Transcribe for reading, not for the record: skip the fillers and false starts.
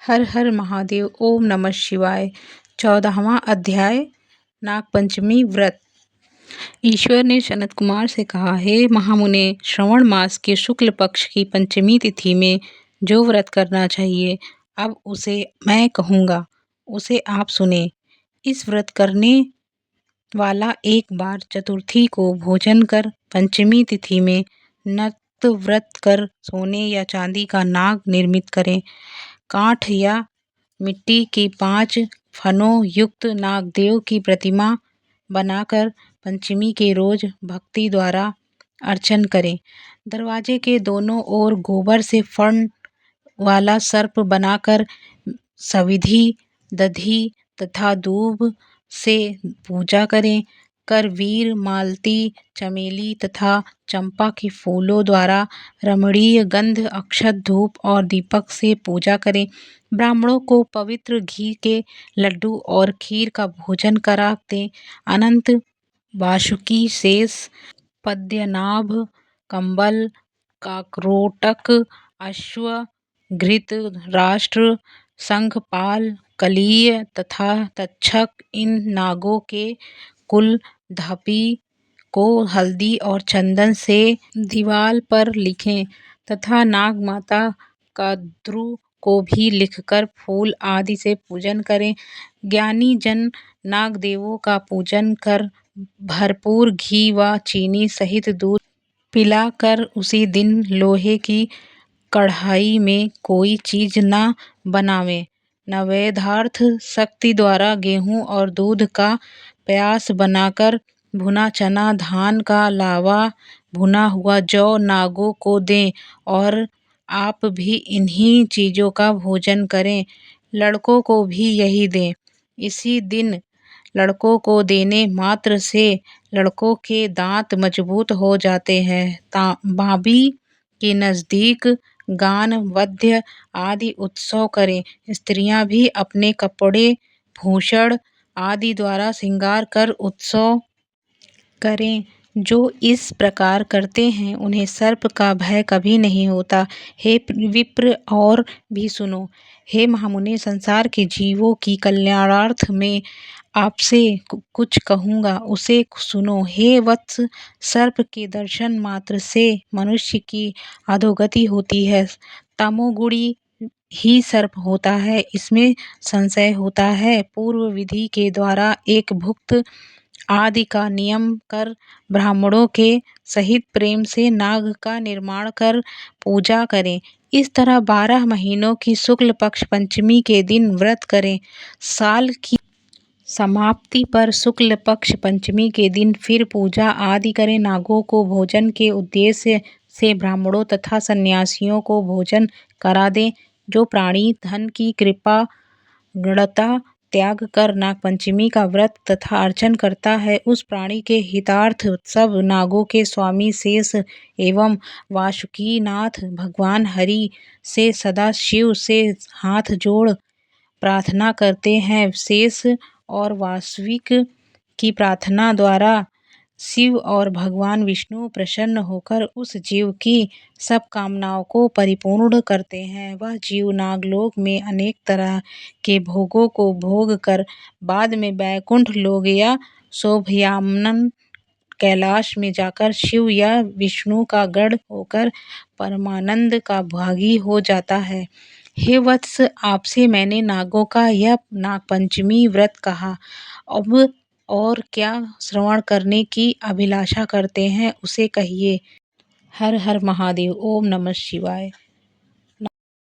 हर हर महादेव। ओम नमः शिवाय। 14वां अध्याय नागपंचमी व्रत। ईश्वर ने सनत कुमार से कहा, हे महामुने, श्रवण मास के शुक्ल पक्ष की पंचमी तिथि में जो व्रत करना चाहिए, अब उसे मैं कहूँगा, उसे आप सुने। इस व्रत करने वाला एक बार चतुर्थी को भोजन कर पंचमी तिथि में नत व्रत कर सोने या चांदी का नाग निर्मित करें। काठ या मिट्टी की 5 फनों युक्त नागदेव की प्रतिमा बनाकर पंचमी के रोज भक्ति द्वारा अर्चन करें। दरवाजे के दोनों ओर गोबर से फण वाला सर्प बनाकर सविधि दधि तथा दूब से पूजा करें। करवीर, मालती, चमेली तथा चंपा के फूलों द्वारा रमणीय गंध, अक्षत, धूप और दीपक से पूजा करें। ब्राह्मणों को पवित्र घी के लड्डू और खीर का भोजन करा दें। अनंत वासुकी, शेष, पद्मनाभ, कंबल, काकरोटक, अश्व, घृत राष्ट्र, शंखपाल, कलीय तथा तक्षक इन नागों के कुल धापी को हल्दी और चंदन से दीवाल पर लिखें तथा नाग माता का द्रु को भी लिखकर फूल आदि से पूजन करें। ज्ञानी जन नाग देवों का पूजन कर भरपूर घी व चीनी सहित दूध पिलाकर उसी दिन लोहे की कढ़ाई में कोई चीज न बनावे। नैवेद्यार्थ शक्ति द्वारा गेहूं और दूध का पायस बनाकर भुना चना, धान का लावा, भुना हुआ जौ नागों को दें और आप भी इन्हीं चीजों का भोजन करें। लड़कों को भी यही दें। इसी दिन लड़कों को देने मात्र से लड़कों के दांत मजबूत हो जाते हैं। भाभी के नजदीक गान, वाद्य आदि उत्सव करें। स्त्रियां भी अपने कपड़े, भूषण आदि द्वारा श्रृंगार कर उत्सव करें। जो इस प्रकार करते हैं उन्हें सर्प का भय कभी नहीं होता। हे विप्र, और भी सुनो। हे महामुने, संसार के जीवों की कल्याणार्थ में आपसे कुछ कहूँगा, उसे सुनो। हे वत्स, सर्प के दर्शन मात्र से मनुष्य की अधोगति होती है। तमोगुणी ही सर्प होता है, इसमें संशय होता है। पूर्व विधि के द्वारा एक भुक्त आदि का नियम कर ब्राह्मणों के सहित प्रेम से नाग का निर्माण कर पूजा करें। इस तरह 12 महीनों की शुक्ल पक्ष पंचमी के दिन व्रत करें। साल की समाप्ति पर शुक्ल पक्ष पंचमी के दिन फिर पूजा आदि करें। नागों को भोजन के उद्देश्य से ब्राह्मणों तथा सन्यासियों को भोजन करा दें। जो प्राणी धन की कृपा गृणता त्याग कर नागपंचमी का व्रत तथा अर्चन करता है, उस प्राणी के हितार्थ सब नागों के स्वामी शेष एवं वासुकीनाथ भगवान हरि से सदा शिव से हाथ जोड़ प्रार्थना करते हैं। शेष और वासविक की प्रार्थना द्वारा शिव और भगवान विष्णु प्रसन्न होकर उस जीव की सब कामनाओं को परिपूर्ण करते हैं। वह जीव नागलोक में अनेक तरह के भोगों को भोग कर बाद में वैकुंठ लोक या शोभयानन कैलाश में जाकर शिव या विष्णु का गण होकर परमानंद का भागी हो जाता है। हे वत्स, आपसे मैंने नागों का यह नागपंचमी व्रत कहा। अब और क्या श्रवण करने की अभिलाषा करते हैं, उसे कहिए। हर हर महादेव। ओम नमः शिवाय।